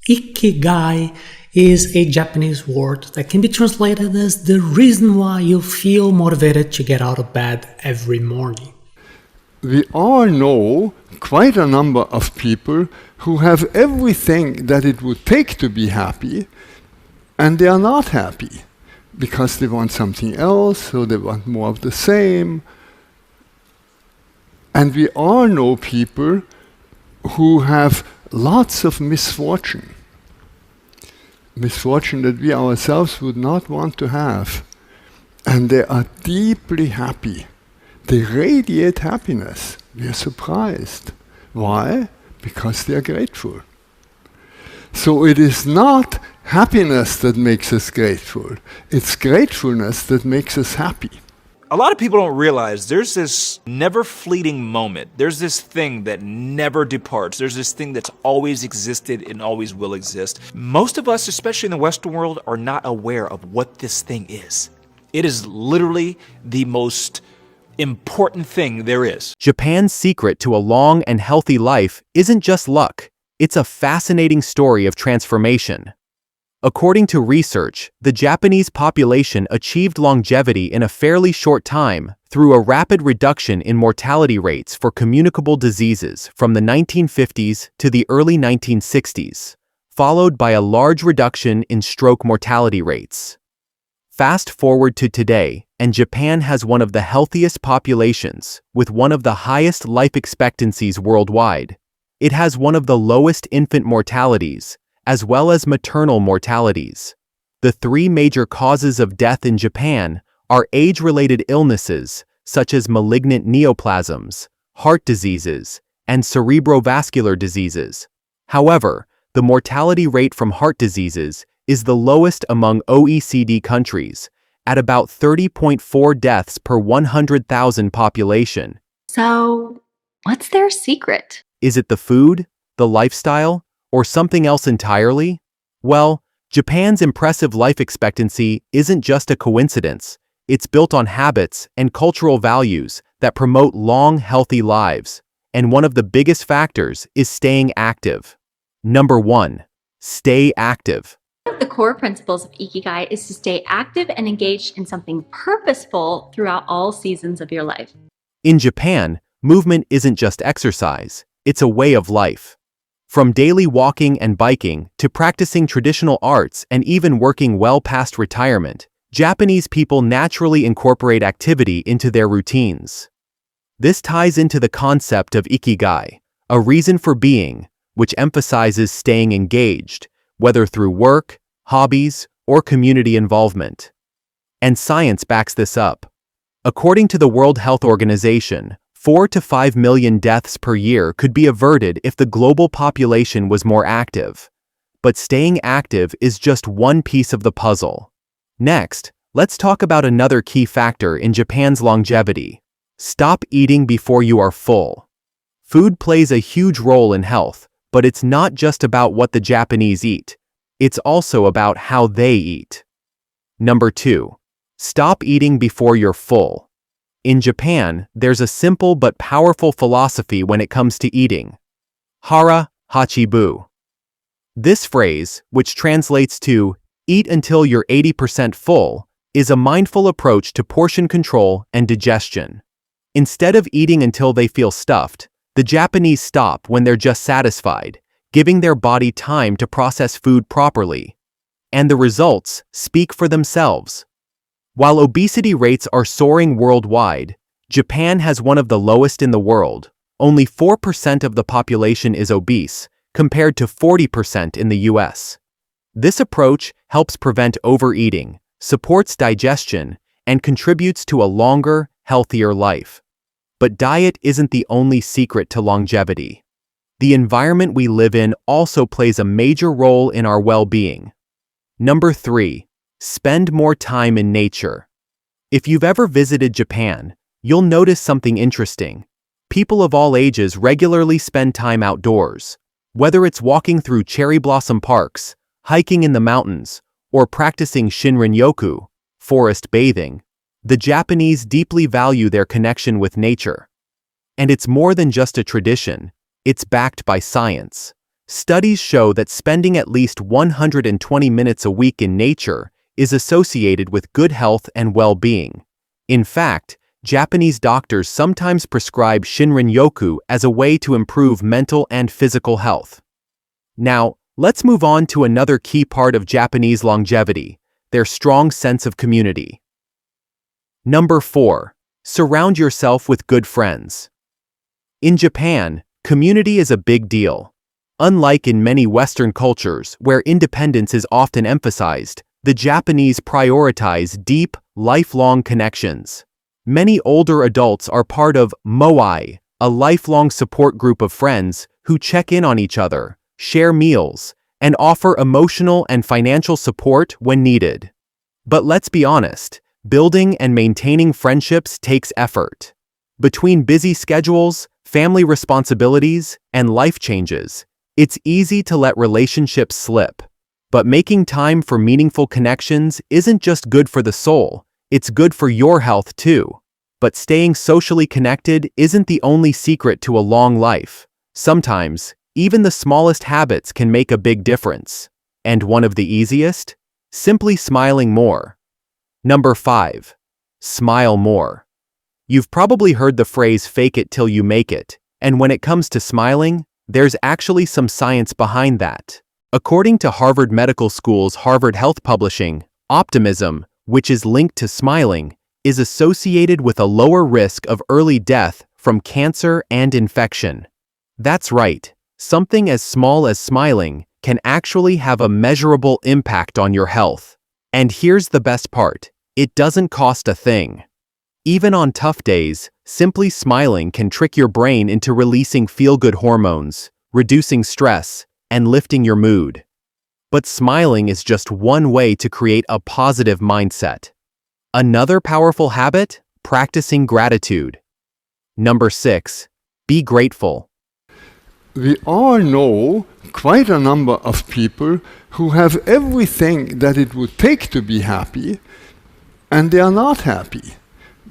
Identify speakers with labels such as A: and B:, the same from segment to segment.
A: Ikigai is a Japanese word that can be translated as the reason why you feel motivated to get out of bed every morning.
B: We all know quite a number of people who have everything that it would take to be happy, and they are not happy because they want something else, or they want more of the same. And we all know people who have lots of misfortune that we ourselves would not want to have, and they are deeply happy. They radiate happiness. We are surprised. Why? Because they are grateful. So it is not happiness that makes us grateful. It's gratefulness that makes us happy.
C: A lot of people don't realize there's this never fleeting moment. There's this thing that never departs. There's this thing that's always existed and always will exist. Most of us, especially in the Western world, are not aware of what this thing is. It is literally the most important thing there is.
D: Japan's secret to a long and healthy life isn't just luck. It's a fascinating story of transformation. According to research, the Japanese population achieved longevity in a fairly short time through a rapid reduction in mortality rates for communicable diseases from the 1950s to the early 1960s, followed by a large reduction in stroke mortality rates. Fast forward to today, and Japan has one of the healthiest populations, with one of the highest life expectancies worldwide. It has one of the lowest infant mortalities, as well as maternal mortalities. The three major causes of death in Japan are age-related illnesses, such as malignant neoplasms, heart diseases, and cerebrovascular diseases. However, the mortality rate from heart diseases is the lowest among OECD countries, at about 30.4 deaths per 100,000 population.
E: So, what's their secret?
D: Is it the food, the lifestyle, or something else entirely? Well, Japan's impressive life expectancy isn't just a coincidence. It's built on habits and cultural values that promote long, healthy lives. And one of the biggest factors is staying active. Number 1. Stay active.
E: One of the core principles of Ikigai is to stay active and engaged in something purposeful throughout all seasons of your life.
D: In Japan, movement isn't just exercise, it's a way of life. From daily walking and biking to practicing traditional arts and even working well past retirement, Japanese people naturally incorporate activity into their routines. This ties into the concept of Ikigai, a reason for being, which emphasizes staying engaged, whether through work, hobbies, or community involvement. And science backs this up. According to the World Health Organization, 4 to 5 million deaths per year could be averted if the global population was more active. But staying active is just one piece of the puzzle. Next, let's talk about another key factor in Japan's longevity. Stop eating before you are full. Food plays a huge role in health, but it's not just about what the Japanese eat. It's also about how they eat. Number 2. Stop eating before you're full. In Japan, there's a simple but powerful philosophy when it comes to eating. Hara Hachi Bu. This phrase, which translates to eat until you're 80% full, is a mindful approach to portion control and digestion. Instead of eating until they feel stuffed, the Japanese stop when they're just satisfied, giving their body time to process food properly. And the results speak for themselves. While obesity rates are soaring worldwide, Japan has one of the lowest in the world. Only 4% of the population is obese, compared to 40% in the US. This approach helps prevent overeating, supports digestion, and contributes to a longer, healthier life. But diet isn't the only secret to longevity. The environment we live in also plays a major role in our well-being. Number 3. Spend more time in nature. If you've ever visited Japan, you'll notice something interesting. People of all ages regularly spend time outdoors. Whether it's walking through cherry blossom parks, hiking in the mountains, or practicing Shinrin-yoku, forest bathing, the Japanese deeply value their connection with nature. And it's more than just a tradition, it's backed by science. Studies show that spending at least 120 minutes a week in nature is associated with good health and well-being. In fact, Japanese doctors sometimes prescribe Shinrin-yoku as a way to improve mental and physical health. Now, let's move on to another key part of Japanese longevity, their strong sense of community. Number 4. Surround yourself with good friends. In Japan, community is a big deal. Unlike in many Western cultures where independence is often emphasized, the Japanese prioritize deep, lifelong connections. Many older adults are part of moai, a lifelong support group of friends who check in on each other, share meals, and offer emotional and financial support when needed. But let's be honest, building and maintaining friendships takes effort. Between busy schedules, family responsibilities, and life changes, it's easy to let relationships slip. But making time for meaningful connections isn't just good for the soul, it's good for your health too. But staying socially connected isn't the only secret to a long life. Sometimes, even the smallest habits can make a big difference. And one of the easiest? Simply smiling more. Number 5. Smile more. You've probably heard the phrase fake it till you make it, and when it comes to smiling, there's actually some science behind that. According to Harvard Medical School's Harvard Health Publishing, optimism, which is linked to smiling, is associated with a lower risk of early death from cancer and infection. That's right, something as small as smiling can actually have a measurable impact on your health. And here's the best part, it doesn't cost a thing. Even on tough days, simply smiling can trick your brain into releasing feel-good hormones, reducing stress, and lifting your mood. But smiling is just one way to create a positive mindset. Another powerful habit? Practicing gratitude. Number 6. Be grateful.
B: We all know quite a number of people who have everything that it would take to be happy, and they are not happy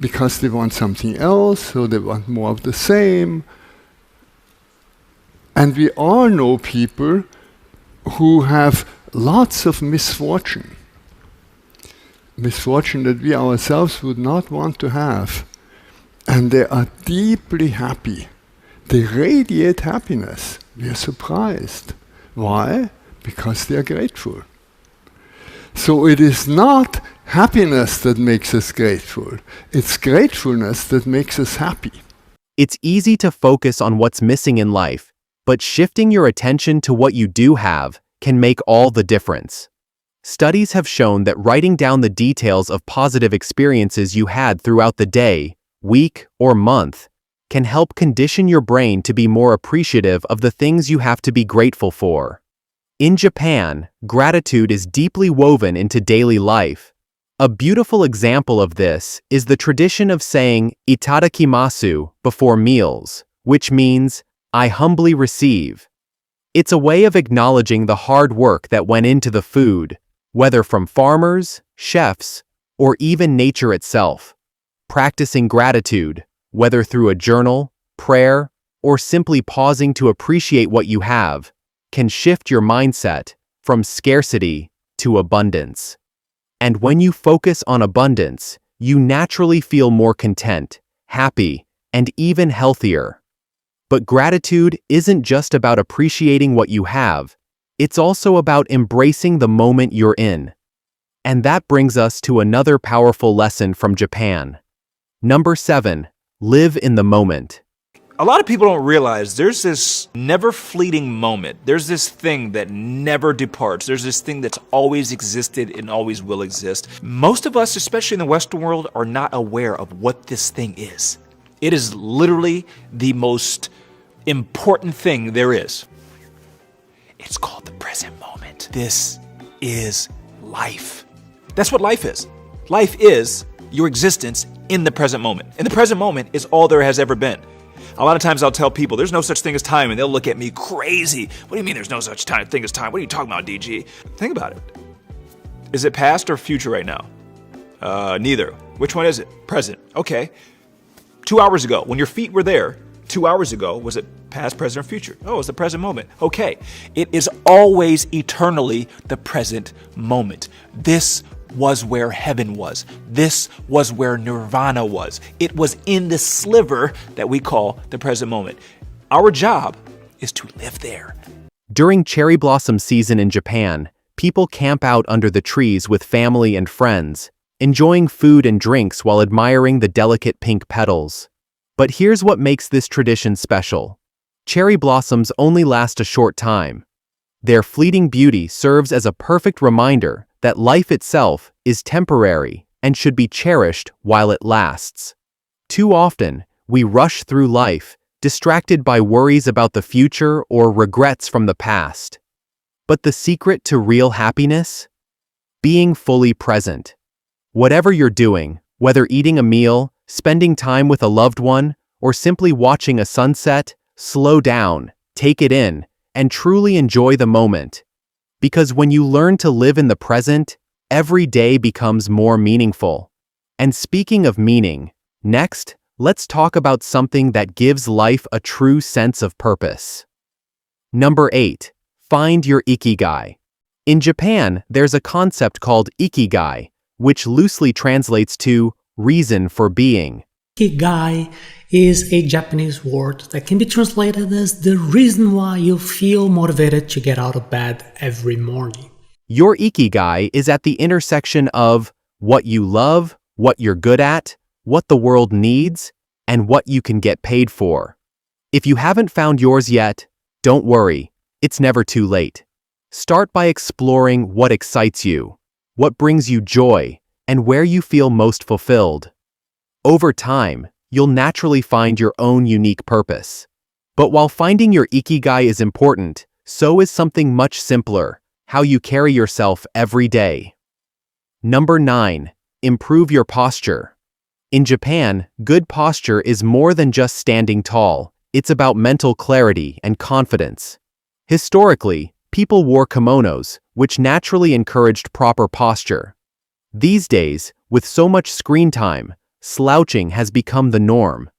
B: because they want something else, or they want more of the same. And we all know people who have lots of misfortune. Misfortune that we ourselves would not want to have. And they are deeply happy. They radiate happiness. We are surprised. Why? Because they are grateful. So it is not happiness that makes us grateful. It's gratefulness that makes us happy.
D: It's easy to focus on what's missing in life, but shifting your attention to what you do have can make all the difference. Studies have shown that writing down the details of positive experiences you had throughout the day, week, or month can help condition your brain to be more appreciative of the things you have to be grateful for. In Japan, gratitude is deeply woven into daily life. A beautiful example of this is the tradition of saying itadakimasu before meals, which means, I humbly receive. It's a way of acknowledging the hard work that went into the food, whether from farmers, chefs, or even nature itself. Practicing gratitude, whether through a journal, prayer, or simply pausing to appreciate what you have, can shift your mindset from scarcity to abundance. And when you focus on abundance, you naturally feel more content, happy, and even healthier. But gratitude isn't just about appreciating what you have, it's also about embracing the moment you're in. And that brings us to another powerful lesson from Japan. Number 7. Live in the moment.
C: A lot of people don't realize there's this never fleeting moment. There's this thing that never departs. There's this thing that's always existed and always will exist. Most of us, especially in the Western world, are not aware of what this thing is. It is literally the most important thing there is. It's called the present moment. This is life. That's what life is. Life is your existence in the present moment. And the present moment is all there has ever been. A lot of times I'll tell people there's no such thing as time, and they'll look at me crazy. What do you mean there's no such thing as time? What are you talking about, DG? Think about it. Is it past or future right now? Neither. Which one is it? Present. Okay. 2 hours ago, when your feet were there, 2 hours ago, was it past, present, or future? Oh, it's the present moment. Okay. It is always eternally the present moment. This was where heaven was. This was where nirvana was. It was in the sliver that we call the present moment. Our job is to live there.
D: During cherry blossom season in Japan, people camp out under the trees with family and friends, enjoying food and drinks while admiring the delicate pink petals. But here's what makes this tradition special. Cherry blossoms only last a short time. Their fleeting beauty serves as a perfect reminder that life itself is temporary and should be cherished while it lasts. Too often, we rush through life, distracted by worries about the future or regrets from the past. But the secret to real happiness? Being fully present. Whatever you're doing, whether eating a meal, spending time with a loved one, or simply watching a sunset, slow down, take it in, and truly enjoy the moment. Because when you learn to live in the present, every day becomes more meaningful. And speaking of meaning, next, let's talk about something that gives life a true sense of purpose. Number 8. Find your Ikigai. In Japan, there's a concept called Ikigai, which loosely translates to reason for being.
A: Ikigai is a Japanese word that can be translated as the reason why you feel motivated to get out of bed every morning.
D: Your Ikigai is at the intersection of what you love, what you're good at, what the world needs, and what you can get paid for. If you haven't found yours yet, don't worry, it's never too late. Start by exploring what excites you, what brings you joy, and where you feel most fulfilled. Over time, you'll naturally find your own unique purpose. But while finding your Ikigai is important, so is something much simpler: how you carry yourself every day. Number 9. Improve your posture. In Japan, good posture is more than just standing tall. It's about mental clarity and confidence. Historically, people wore kimonos, which naturally encouraged proper posture. These days, with so much screen time, slouching has become the norm.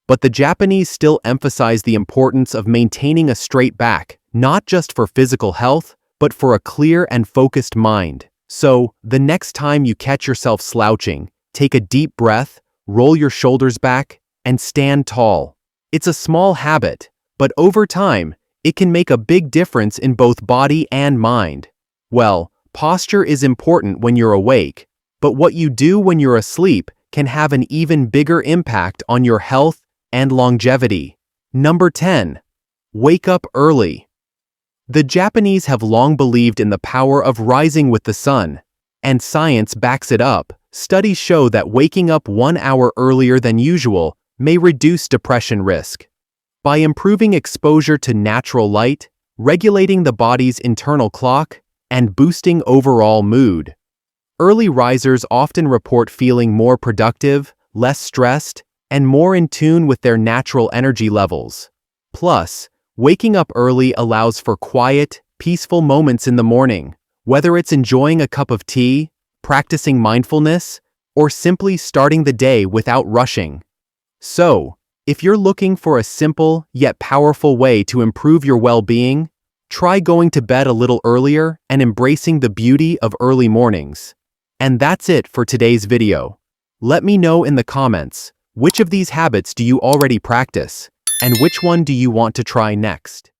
D: But the Japanese still emphasize the importance of maintaining a straight back, not just for physical health, but for a clear and focused mind. So, the next time you catch yourself slouching, take a deep breath, roll your shoulders back, and stand tall. It's a small habit, but over time, it can make a big difference in both body and mind. Well, posture is important when you're awake, but what you do when you're asleep can have an even bigger impact on your health and longevity. Number 10. Wake up early. The Japanese have long believed in the power of rising with the sun, and science backs it up. Studies show that waking up 1 hour earlier than usual may reduce depression risk. By improving exposure to natural light, regulating the body's internal clock, and boosting overall mood. Early risers often report feeling more productive, less stressed, and more in tune with their natural energy levels. Plus, waking up early allows for quiet, peaceful moments in the morning, whether it's enjoying a cup of tea, practicing mindfulness, or simply starting the day without rushing. So, if you're looking for a simple yet powerful way to improve your well-being, try going to bed a little earlier and embracing the beauty of early mornings. And that's it for today's video. Let me know in the comments, which of these habits do you already practice, and which one do you want to try next?